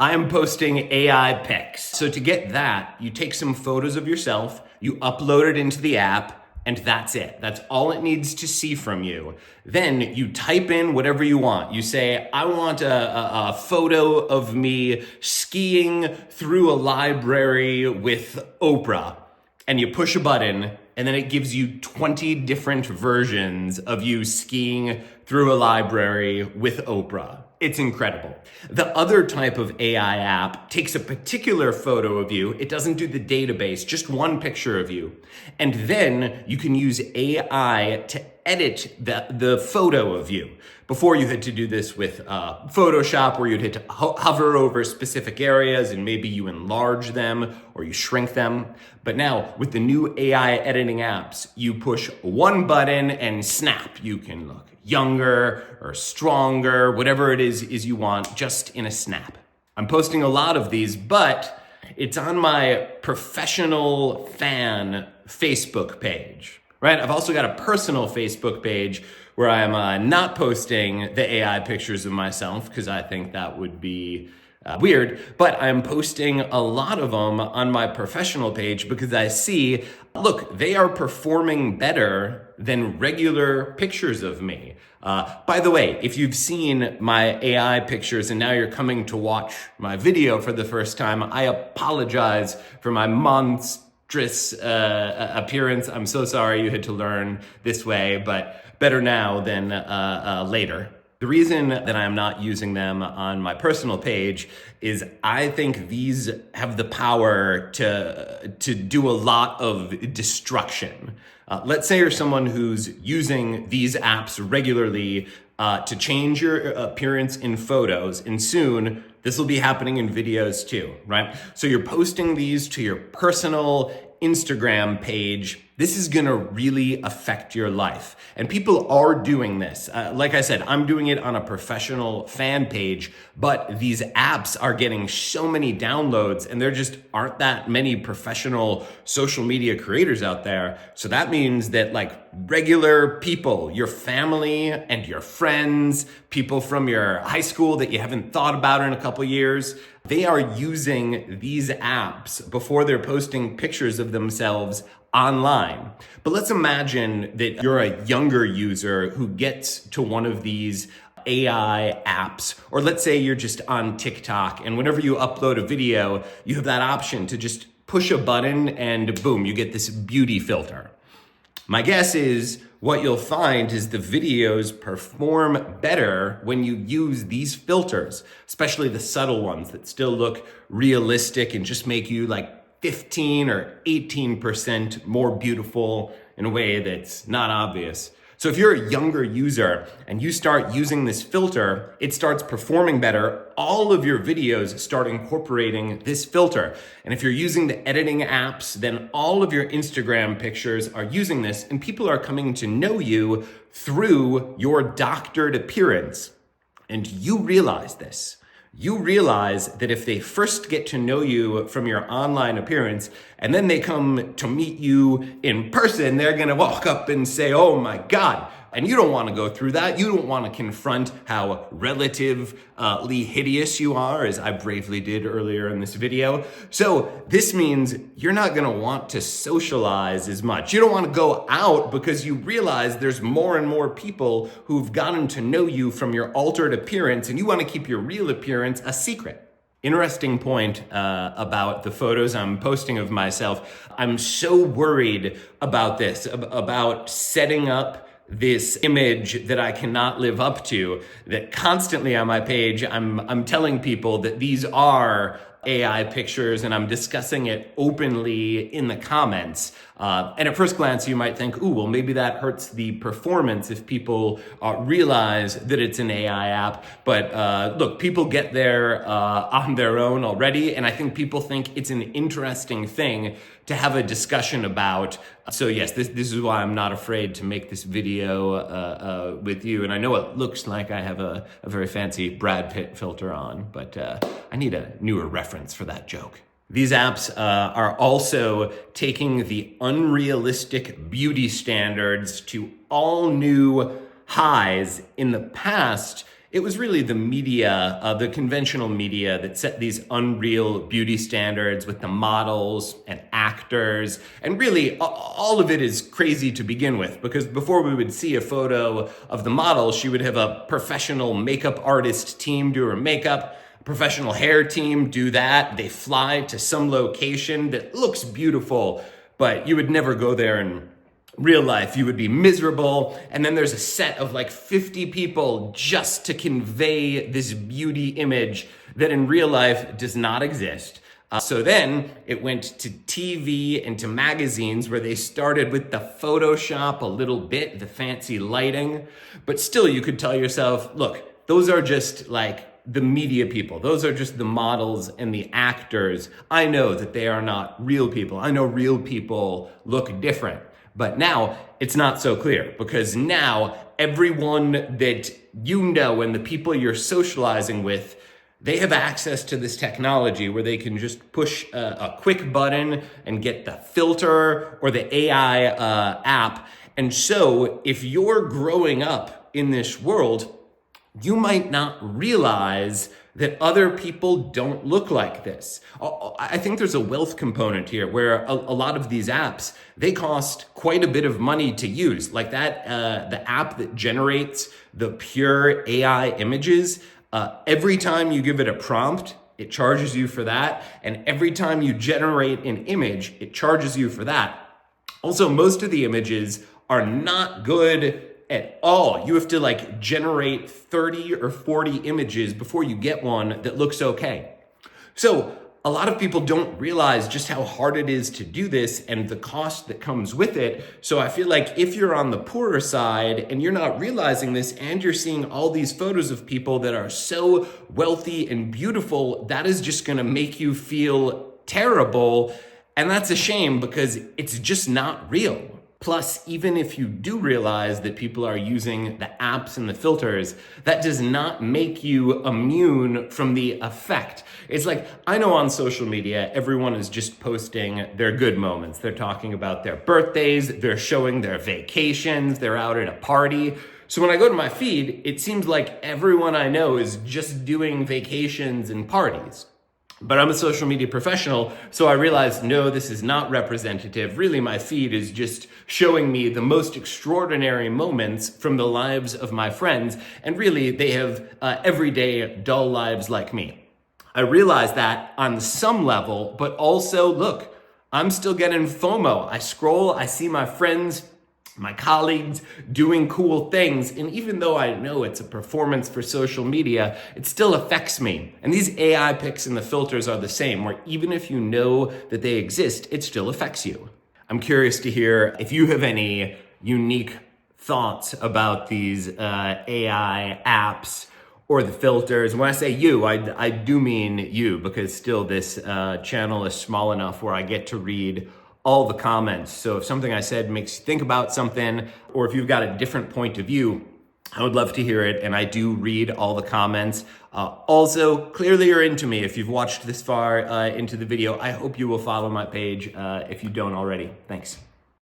I am posting AI Pics. So to get that, you take some photos of yourself, you upload it into the app, and that's it. That's all it needs to see from you. Then you type in whatever you want. You say, I want a photo of me skiing through a library with Oprah. And you push a button, and then it gives you 20 different versions of you skiing through a library with Oprah. It's incredible. The other type of AI app takes a particular photo of you. It doesn't do the database, just one picture of you. And then you can use AI to edit the photo of you. Before, you had to do this with Photoshop, where you'd hit to hover over specific areas and maybe you enlarge them or you shrink them. But now with the new AI editing apps, you push one button and snap. You can look younger or stronger, whatever it is you want, just in a snap. I'm posting a lot of these, but it's on my professional fan Facebook page, right? I've also got a personal Facebook page where I'm not posting the AI pictures of myself because I think that would be weird, but I'm posting a lot of them on my professional page because I see, look, they are performing better than regular pictures of me. By the way, if you've seen my AI pictures and now you're coming to watch my video for the first time, I apologize for my monstrous appearance. I'm so sorry you had to learn this way, but better now than later. The reason that I'm not using them on my personal page is I think these have the power to do a lot of destruction. Let's say you're someone who's using these apps regularly to change your appearance in photos, and soon this will be happening in videos too, right? So you're posting these to your personal Instagram page. This is gonna really affect your life. And people are doing this. Like I said, I'm doing it on a professional fan page, but these apps are getting so many downloads and there just aren't that many professional social media creators out there. So that means that like regular people, your family and your friends, people from your high school that you haven't thought about in a couple years, they are using these apps before they're posting pictures of themselves online. But let's imagine that you're a younger user who gets to one of these AI apps, or let's say you're just on TikTok and whenever you upload a video, you have that option to just push a button and boom, you get this beauty filter. My guess is what you'll find is the videos perform better when you use these filters, especially the subtle ones that still look realistic and just make you like 15 or 18% more beautiful in a way that's not obvious. So if you're a younger user and you start using this filter, it starts performing better. All of your videos start incorporating this filter. And if you're using the editing apps, then all of your Instagram pictures are using this and people are coming to know you through your doctored appearance. And you realize this. You realize that if they first get to know you from your online appearance and then they come to meet you in person, they're gonna walk up and say, oh my God. And you don't wanna go through that. You don't wanna confront how relatively hideous you are, as I bravely did earlier in this video. So this means you're not gonna want to socialize as much. You don't wanna go out because you realize there's more and more people who've gotten to know you from your altered appearance and you wanna keep your real appearance a secret. Interesting point about the photos I'm posting of myself. I'm so worried about this, about setting up this image that I cannot live up to, that constantly on my page, I'm telling people that these are AI pictures and I'm discussing it openly in the comments. And at first glance, you might think, ooh, well, maybe that hurts the performance if people realize that it's an AI app. But look, people get there on their own already. And I think people think it's an interesting thing to have a discussion about. So yes, this is why I'm not afraid to make this video with you. And I know it looks like I have a very fancy Brad Pitt filter on, but I need a newer reference for that joke. These apps are also taking the unrealistic beauty standards to all new highs. In the past, It was really the media, the conventional media, that set these unreal beauty standards with the models and actors. And really, all of it is crazy to begin with, because before we would see a photo of the model, she would have a professional makeup artist team do her makeup, a professional hair team do that. They fly to some location that looks beautiful, but you would never go there and real life. You would be miserable. And then there's a set of like 50 people just to convey this beauty image that in real life does not exist. So then it went to TV and to magazines, where they started with the Photoshop a little bit, the fancy lighting. But still, you could tell yourself, look, those are just like the media people. Those are just the models and the actors. I know that they are not real people. I know real people look different. But now it's not so clear, because now everyone that you know and the people you're socializing with, they have access to this technology where they can just push a quick button and get the filter or the AI app. And so if you're growing up in this world, you might not realize that other people don't look like this. I think there's a wealth component here, where a lot of these apps, they cost quite a bit of money to use. Like that, the app that generates the pure AI images, every time you give it a prompt, it charges you for that. And every time you generate an image, it charges you for that. Also, most of the images are not good at all. You have to like generate 30 or 40 images before you get one that looks okay. So a lot of people don't realize just how hard it is to do this and the cost that comes with it. So I feel like if you're on the poorer side and you're not realizing this, and you're seeing all these photos of people that are so wealthy and beautiful, that is just gonna make you feel terrible. And that's a shame, because it's just not real. Plus, even if you do realize that people are using the apps and the filters, that does not make you immune from the effect. It's like, I know on social media, everyone is just posting their good moments. They're talking about their birthdays, they're showing their vacations, they're out at a party. So when I go to my feed, it seems like everyone I know is just doing vacations and parties. But I'm a social media professional, so I realized, no, this is not representative. Really, my feed is just showing me the most extraordinary moments from the lives of my friends, and really, they have everyday dull lives like me. I realized that on some level, but also, look, I'm still getting FOMO. I scroll, I see my friends, my colleagues doing cool things. And even though I know it's a performance for social media, it still affects me. And these AI pics and the filters are the same, where even if you know that they exist, it still affects you. I'm curious to hear if you have any unique thoughts about these AI apps or the filters. And when I say you, I do mean you, because still this channel is small enough where I get to read all the comments. So if something I said makes you think about something, or if you've got a different point of view, I would love to hear it, and I do read all the comments. Also, clearly you're into me. If you've watched this far into the video, I hope you will follow my page if you don't already. Thanks.